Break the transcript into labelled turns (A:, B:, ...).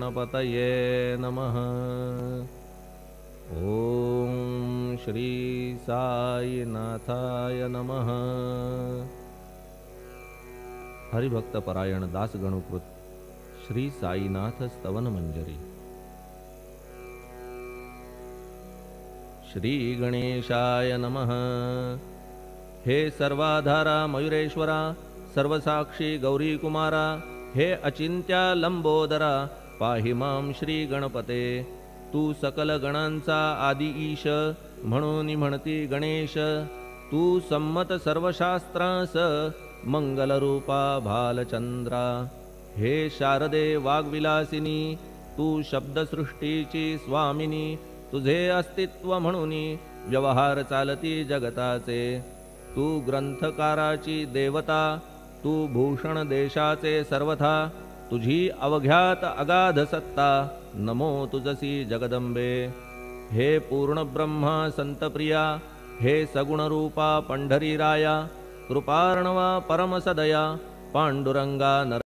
A: गणपतये नमः। ओम श्री साईनाथाय नमः। हरिभक्त परायण दास गणुकृत श्री साईनाथ स्तवन मंजरी। श्री गणेशाय नमः। हे सर्वाधारा मयुरेश्वरा, सर्वसाक्षी गौरी कुमारा, हे अचिंत्या लंबोदरा, पाहि मां श्री गणपते। तू सकल गणांचा आदि ईश, म्हणून म्हणती गणेश। तू संमत सर्वशास्त्रांस, मंगलरूपा भालचंद्रा। हे शारदे वाग्विलासिनी, तू शब्दसृष्टीची स्वामिनी। तुझे अस्तित्व म्हणून व्यवहार चालती जगताचे। तू ग्रंथकाराची देवता, तू भूषण देशाचे सर्वथा। तुझी अवघ्यात अगाध सत्ता, नमो तुझसी जगदंबे। हे पूर्ण ब्रह्मा संतप्रिया, हे सगुण रूपा पंढरीराया। कृपार्णवा परमसदया, पांडुरंगा नर